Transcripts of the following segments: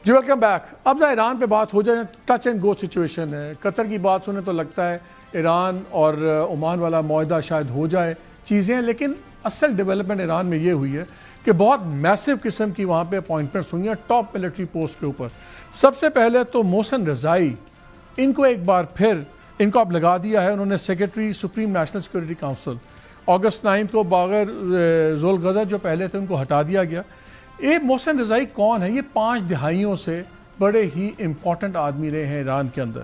جی welcome back. اب ذرا ایران پہ بات ہو جائے. ٹچ اینڈ گو سچویشن ہے. قطر کی بات سنیں تو لگتا ہے ایران اور عمان والا معاہدہ شاید ہو جائے چیزیں, لیکن اصل ڈیولپمنٹ ایران میں یہ ہوئی ہے کہ بہت میسو قسم کی وہاں پہ اپوائنٹمنٹس ہوئی ہیں ٹاپ ملٹری پوسٹ کے اوپر. سب سے پہلے تو محسن رضائی, ان کو ایک بار پھر ان کو اب لگا دیا ہے, انہوں نے secretary supreme national security council. اگست 9 کو باغر ذوالغدر جو پہلے تھے ان کو ہٹا دیا گیا. یہ محسن رضائی کون ہے؟ یہ 5 دہائیوں سے بڑے ہی امپورٹنٹ آدمی رہے ہیں ایران کے اندر.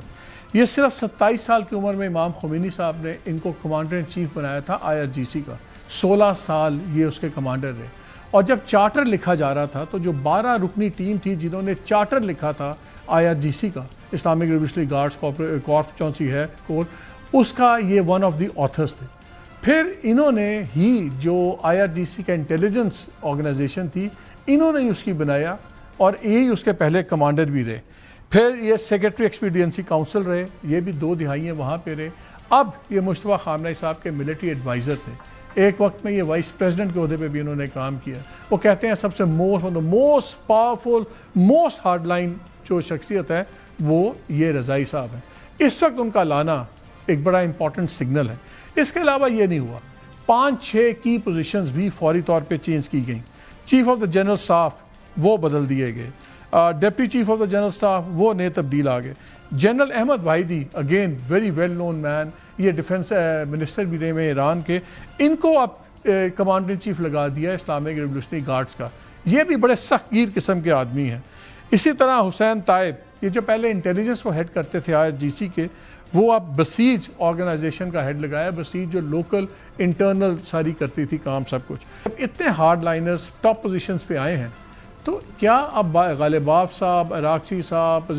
یہ صرف 27 سال کی عمر میں امام خمینی صاحب نے ان کو کمانڈر ان چیف بنایا تھا IRGC کا. 16 سال یہ اس کے کمانڈر رہے. اور جب چارٹر لکھا جا رہا تھا تو جو 12 رکنی ٹیم تھی جنہوں نے چارٹر لکھا تھا IRGC کا, اسلامک ریولیوشنری گارڈز کارپ چونسی ہے کور, اس کا یہ ون آف دی آتھرز تھے. پھر انہوں نے ہی جو IRGC کا انٹیلیجنس آرگنائزیشن تھی, انہوں نے اس کی بنایا اور یہی اس کے پہلے کمانڈر بھی رہے. پھر یہ سیکرٹری ایکسپیڈینسی کاؤنسل رہے, یہ بھی 2 دہائیاں وہاں پہ رہے. اب یہ مصطفیٰ خامنہ ای صاحب کے ملٹری ایڈوائزر تھے. ایک وقت میں یہ وائس پریزیڈنٹ کے عہدے پہ بھی انہوں نے کام کیا. وہ کہتے ہیں سب سے most powerful, most hard line جو شخصیت ہے وہ یہ رضائی صاحب ہیں. اس وقت ان کا لانا ایک بڑا امپورٹنٹ سگنل ہے. اس کے علاوہ یہ نہیں ہوا, 5-6 کی پوزیشنز بھی فوری طور پہ چینج کی گئیں. Chief of the general staff وہ بدل دیے گئے, deputy chief of the general staff وہ نئے تبدیل آ گئے. General Ahmad Vahidi, again very well known man, یہ ڈیفنس منسٹر بھی رہے ہیں ایران کے, ان کو اب کمانڈر ان چیف لگا دیا اسلامک ریولیوشنری گارڈز کا. یہ بھی بڑے سخت گیر قسم کے آدمی ہیں. اسی طرح حسین طائب, یہ جو پہلے انٹیلیجنس کو ہیڈ کرتے تھے IRGC کے, وہ اب بسیج آرگنائزیشن کا ہیڈ لگایا. بسیج جو لوکل انٹرنل ساری کرتی تھی کام سب کچھ. اب اتنے ہارڈ لائنرز ٹاپ پوزیشنز پہ آئے ہیں تو کیا اب غالباف صاحب, عراقچی صاحب,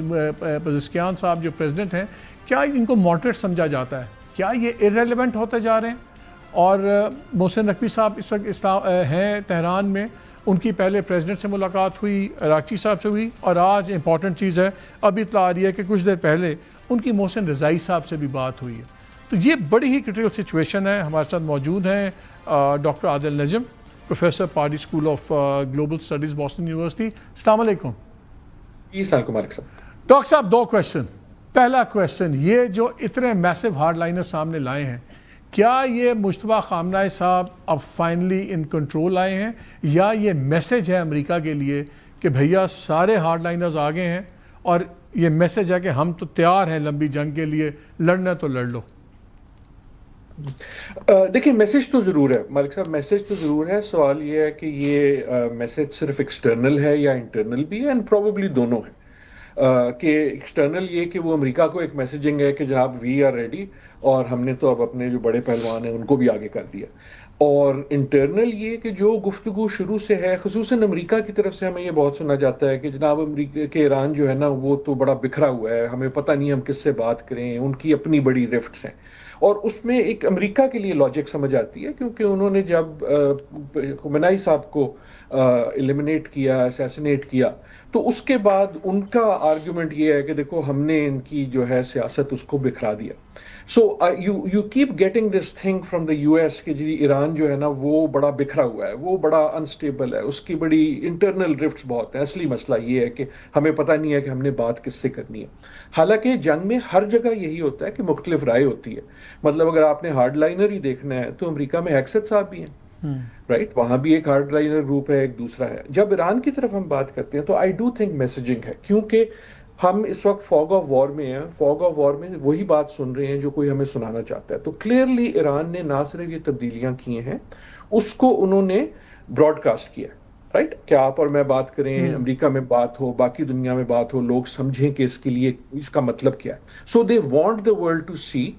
پزشکیان صاحب جو پریزیڈنٹ ہیں, کیا ان کو ماڈریٹ سمجھا جاتا ہے؟ کیا یہ ارریلیونٹ ہوتے جا رہے ہیں؟ اور محسن نقوی صاحب اس وقت ہیں تہران میں, ان کی پہلے پریزیڈنٹ سے ملاقات ہوئی, عراقچی صاحب سے ہوئی, اور آج امپورٹنٹ چیز ہے ابھی اطلاع آ رہی ہے کہ کچھ دیر پہلے ان کی محسن رضائی صاحب سے بھی بات ہوئی ہے. تو یہ بڑی ہی کرٹیکل سچویشن ہے. ہمارے ساتھ موجود ہیں doctor Adil Najam, professor Pardee school of global studies, Boston university. السلام علیکم. جی السلام علیکم مالک صاحب. ڈاکٹر صاحب 2 کویشچن. پہلا کویشچن, یہ جو اتنے میسو ہارڈ لائنر سامنے لائے ہیں, کیا یہ مصطفیٰ خامنہ ای صاحب اب فائنلی ان کنٹرول آئے ہیں, یا یہ میسج ہے امریکہ کے لیے کہ بھیا سارے ہارڈ لائنرز آگے ہیں اور یہ میسج ہے کہ ہم تو تیار ہیں لمبی جنگ کے لیے, لڑنا تو لڑ لو؟ دیکھیں میسج تو ضرور ہے مالک صاحب, میسج تو ضرور ہے. سوال یہ ہے کہ یہ میسج صرف ایکسٹرنل ہے یا انٹرنل بھی ہے, اینڈ پروبیبلی دونوں ہے. کہ ایکسٹرنل یہ کہ وہ امریکہ کو ایک میسیجنگ ہے کہ جناب وی آر ریڈی, اور ہم نے تو اب اپنے جو بڑے پہلوان ہیں ان کو بھی آگے کر دیا. اور انٹرنل یہ کہ جو گفتگو شروع سے ہے, خصوصاً امریکہ کی طرف سے ہمیں یہ بہت سنا جاتا ہے کہ جناب امریکہ کے ایران جو ہے نا وہ تو بڑا بکھرا ہوا ہے, ہمیں پتہ نہیں ہم کس سے بات کریں, ان کی اپنی بڑی رفٹس ہیں. اور اس میں ایک امریکہ کے لیے لاجک سمجھ آتی ہے, کیونکہ انہوں نے جب خمینی صاحب کو ایلیمنیٹ کیا, اسیسنیٹ کیا, تو اس کے بعد ان کا آرگیومنٹ یہ ہے کہ دیکھو ہم نے ان کی جو ہے سیاست اس کو بکھرا دیا. So you keep getting this thing from the US کہ جی ایران جو ہے نا وہ بڑا بکھرا ہوا ہے, وہ بڑا انسٹیبل ہے, اس کی بڑی انٹرنل رفٹس بہت ہیں. اصلی مسئلہ یہ ہے کہ ہمیں پتہ نہیں ہے کہ ہم نے بات کس سے کرنی ہے. حالانکہ جنگ میں ہر جگہ یہی ہوتا ہے کہ مختلف رائے ہوتی ہے. مطلب اگر آپ نے ہارڈ لائنر ہی دیکھنا ہے تو امریکہ میں ہیکسٹ صاحب بھی ہیں, رائٹ, وہاں بھی ایک ہارڈ لائنر گروپ ہے, ایک دوسرا ہے. جب ایران کی طرف ہم بات کرتے ہیں تو آئی ڈو تھنک میسیجنگ ہے, کیونکہ ہم اس وقت فوگ آف وار میں ہیں. فوگ آف وار میں وہی بات سن رہے ہیں جو کوئی ہمیں سنانا چاہتا ہے. تو کلیئرلی ایران نے نہ صرف یہ تبدیلیاں کی ہیں, اس کو انہوں نے براڈ کاسٹ کیا, رائٹ, کہ آپ اور میں بات کریں, امریکہ میں بات ہو, باقی دنیا میں بات ہو, لوگ سمجھیں کہ اس کے لیے اس کا مطلب کیا ہے. So they want the world to see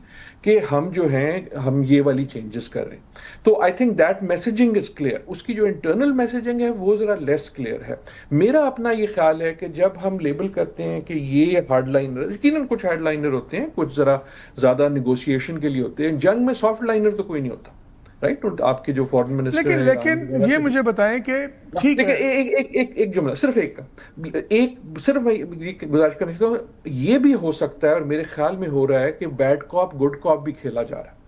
کہ ہم جو ہیں ہم یہ والی چینجز کر رہے ہیں. تو I think that messaging is clear. اس کی جو انٹرنل میسیجنگ ہے وہ ذرا لیس کلیئر ہے. میرا اپنا یہ خیال ہے کہ جب ہم لیبل کرتے ہیں کہ یہ ہارڈ لائنر, یقیناً کچھ ہارڈ لائنر ہوتے ہیں, کچھ ذرا زیادہ نیگوشیشن کے لیے ہوتے ہیں. جنگ میں سافٹ لائنر تو کوئی نہیں ہوتا, رائٹ, آپ کے جو فورن منسٹر ہیں. لیکن یہ مجھے بتائیں کہ ٹھیک ہے, ایک جملہ صرف صرف میں گزارش کرنا چاہتا ہوں, یہ بھی ہو سکتا ہے اور میرے خیال میں ہو رہا ہے کہ بیڈ کاپ گڈ کاپ بھی کھیلا جا رہا ہے,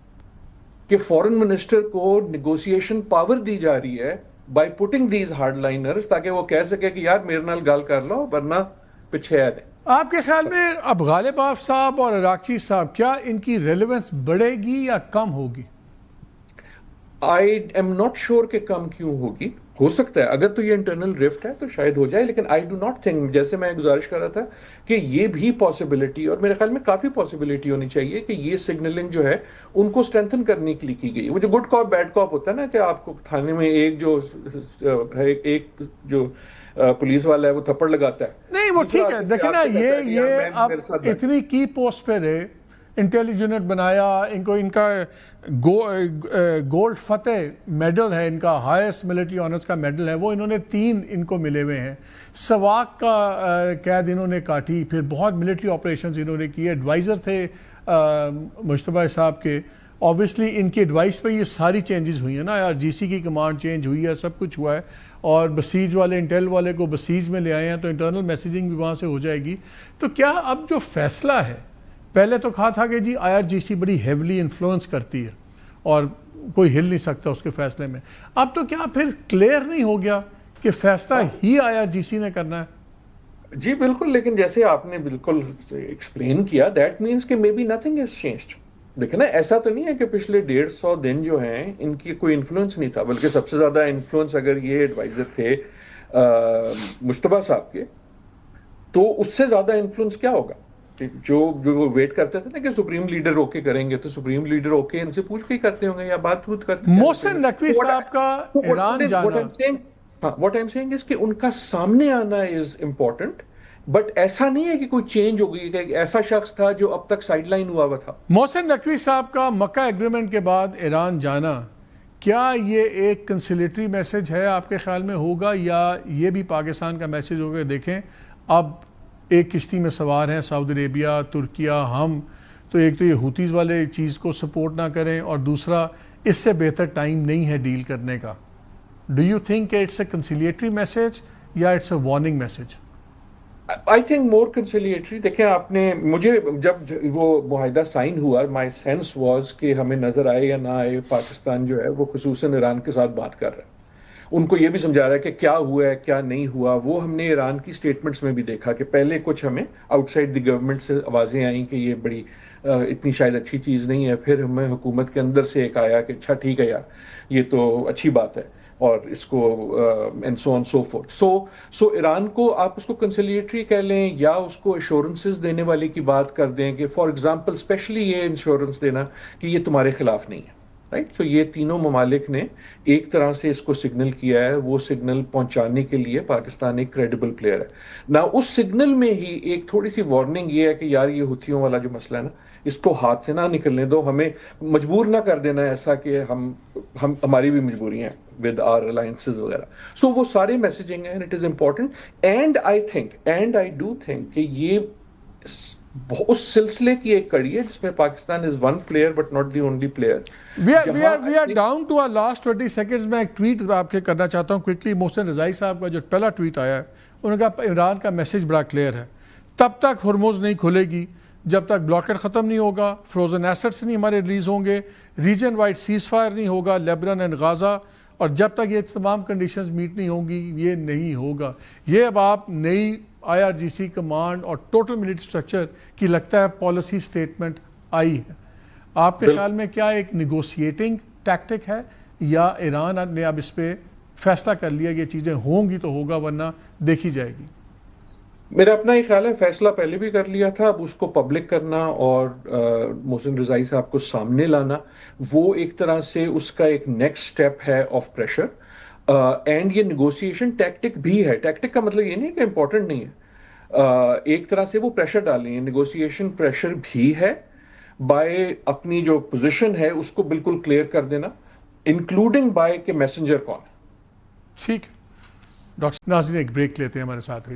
کہ فورن منسٹر کو نیگوشیشن پاور دی جا رہی ہے by putting these hard liners, تاکہ وہ کہہ سکے کہ یار میرے نال گل کر لو ورنہ پیچھے ایڈ ہے. آپ کے خیال میں اب غالب آف صاحب اور عراقچی صاحب کیا ان کی ریلیونس بڑھے گی یا کم ہوگی؟ آئی ایم ناٹ شیور کہ کم کیوں ہوگی. ہو سکتا ہے اگر تو یہ انٹرنل رفٹ ہے تو شاید ہو جائے, لیکن آئی ڈو ناٹ تھنک, جیسے میں گزارش کر رہا تھا کہ یہ بھی پاسبلٹی, اور میرے خیال میں کافی پاسبلٹی ہونی چاہیے کہ یہ سگنلنگ جو ہے ان کو اسٹرینتھن کرنے کے لیے کی گئی. وہ جو گڈ کاپ بیڈ کاپ ہوتا ہے نا, کہ آپ کو تھانے میں ایک جو پولیس والا ہے وہ تھپڑ لگاتا ہے. نہیں وہ ٹھیک ہے, دیکھیں نا یہ اب اتنی کی پوسٹ پہ رہے, انٹیلیجنس یونٹ بنایا ان کو, ان کا گولڈ فتح میڈل ہے, ان کا ہائیسٹ ملٹری آنرز کا میڈل ہے, وہ انہوں نے 3 ان کو ملے ہوئے ہیں. سواق کا قید انہوں نے کاٹی, پھر بہت ملٹری آپریشنز انہوں نے کیے, ایڈوائزر تھے مجتبیٰ صاحب کے. اوبیسلی ان کی ایڈوائس پہ یہ ساری چینجز ہوئی ہیں نا یار, جی سی کی کمانڈ چینج ہوئی ہے, سب کچھ ہوا ہے, اور بسیج والے انٹیل والے کو بسیج میں لے آئے ہیں, تو انٹرنل میسیجنگ بھی وہاں سے ہو جائے گی. تو کیا اب جو فیصلہ ہے, پہلے تو کہا تھا کہ جی آئی آر جی سی بڑی ہیولی انفلوئنس کرتی ہے اور کوئی ہل نہیں سکتا اس کے فیصلے میں, اب تو کیا پھر کلیئر نہیں ہو گیا کہ فیصلہ ہی آئی آر جی سی نے کرنا ہے؟ جی بالکل, لیکن جیسے آپ نے بالکل ایکسپلین کیا, دیٹ مینس کہ maybe nothing has changed. دیکھیں نا, ایسا تو نہیں ہے کہ پچھلے 150 دن جو ہیں ان کی کوئی انفلوئنس نہیں تھا, بلکہ سب سے زیادہ انفلوئنس اگر یہ ایڈوائزر تھے مجتبیٰ صاحب کے, تو اس سے زیادہ انفلوئنس کیا ہوگا. جو ویٹ کرتے تھے نا کہ سپریم لیڈر اوکے کریں گے, تو سپریم لیڈر اوکے ان سے پوچھ کے ہی کرتے ہوں گے یا بات کرتے ہیں. محسن نقوی صاحب کا ایران جانا, what I'm saying is کہ ان کا سامنے آنا از امپورٹنٹ, بٹ ایسا نہیں ہے کہ کوئی چینج ہو گئی, کہ ایسا شخص تھا جو اب تک سائڈ لائن ہوا تھا. محسن نقوی صاحب کا مکہ ایگریمنٹ کے بعد ایران جانا, کیا یہ ایک کنسلیٹری میسج ہے آپ کے خیال میں ہوگا, یا یہ بھی پاکستان کا میسج ہوگا دیکھیں اب ایک کشتی میں سوار ہیں سعودی عربیہ, ترکیہ, ہم, تو ایک تو یہ ہوتیز والے چیز کو سپورٹ نہ کریں, اور دوسرا اس سے بہتر ٹائم نہیں ہے ڈیل کرنے کا. ڈو یو تھنک کہ اٹس اے کنسیلیٹری میسج یا it's a warning message? I think more conciliatory. دیکھیں آپ نے, مجھے جب وہ معاہدہ سائن ہوا, مائی سینس واز کہ ہمیں نظر آئے یا نہ آئے, پاکستان جو ہے وہ خصوصاً ایران کے ساتھ بات کر رہا ہے, ان کو یہ بھی سمجھا رہا ہے کہ کیا ہوا ہے کیا نہیں ہوا. وہ ہم نے ایران کی سٹیٹمنٹس میں بھی دیکھا کہ پہلے کچھ ہمیں آؤٹ سائڈ دی گورنمنٹ سے آوازیں آئیں کہ یہ بڑی اتنی شاید اچھی چیز نہیں ہے, پھر ہمیں حکومت کے اندر سے ایک آیا کہ اچھا ٹھیک ہے یار یہ تو اچھی بات ہے, اور اس کو and so on so forth. So Iran کو آپ اس کو کنسیلیٹری کہہ لیں یا اس کو ایشورنسز دینے والے کی بات کر دیں, کہ فار ایگزامپل اسپیشلی یہ انشورنس دینا کہ یہ تمہارے خلاف نہیں ہے, رائٹ. تو یہ تینوں ممالک نے ایک طرح سے اس کو سگنل کیا ہے, وہ سگنل پہنچانے کے لیے پاکستان ایک کریڈیبل پلیئر ہے. نہ اس سگنل میں ہی ایک تھوڑی سی وارننگ یہ ہے کہ یار یہ ہوتھیوں والا جو مسئلہ ہے نا, اس کو ہاتھ سے نہ نکلنے دو, ہمیں مجبور نہ کر دینا ایسا کہ ہماری بھی مجبوریاں ہیں ود آر الائنسز وغیرہ. سو وہ سارے میسیجنگ ہیں, it is important. And I do think کہ یہ اس سلسلے کی ایک کڑی ہے جس میں Pakistan is one player but not the only player. We are down to our last 20 seconds. میں ایک ٹویٹ آپ کے کرنا چاہتا ہوں کوئکلی. محسن رضائی صاحب کا جو پہلا ٹویٹ آیا ہے, انہوں نے کہا ایران کا میسج بڑا کلیئر ہے, تب تک ہرمز نہیں کھلے گی جب تک بلاکر ختم نہیں ہوگا, فروزن ایسٹس نہیں ہمارے ریلیز ہوں گے, ریجن وائڈ سیز فائر نہیں ہوگا لیبنان اینڈ غازہ, اور جب تک یہ تمام کنڈیشنز میٹ نہیں ہوں گی یہ نہیں ہوگا. یہ اب آپ نئی I R G C command اور ٹوٹل ملٹری اسٹرکچر کی لگتا ہے پالیسی سٹیٹمنٹ آئی ہے. آپ کے خیال میں کیا ایک نیگوسیٹنگ ٹیکٹک ہے, یا ایران نے اب اس پہ فیصلہ کر لیا کہ یہ چیزیں ہوں گی تو ہوگا ورنہ دیکھی جائے گی؟ میرا اپنا ہی خیال ہے, فیصلہ پہلے بھی کر لیا تھا, اب اس کو پبلک کرنا اور محسن رضائی صاحب کو سامنے لانا وہ ایک طرح سے اس کا ایک نیکسٹ سٹیپ ہے آف پریشر. اینڈ یہ نیگوسیشن ٹیکٹک بھی ہے. ٹیکٹک کا مطلب یہ نہیں کہ امپورٹنٹ نہیں ہے, ایک طرح سے وہ پریشر ڈالیں, نیگوسیشن پریشر بھی ہے بائی اپنی جو پوزیشن ہے اس کو بالکل کلیئر کر دینا, انکلوڈنگ بائی کہ میسنجر کون ہے. ٹھیک. ڈاکٹر ناظرین ایک بریک لیتے ہیں, ہمارے ساتھ رہیے.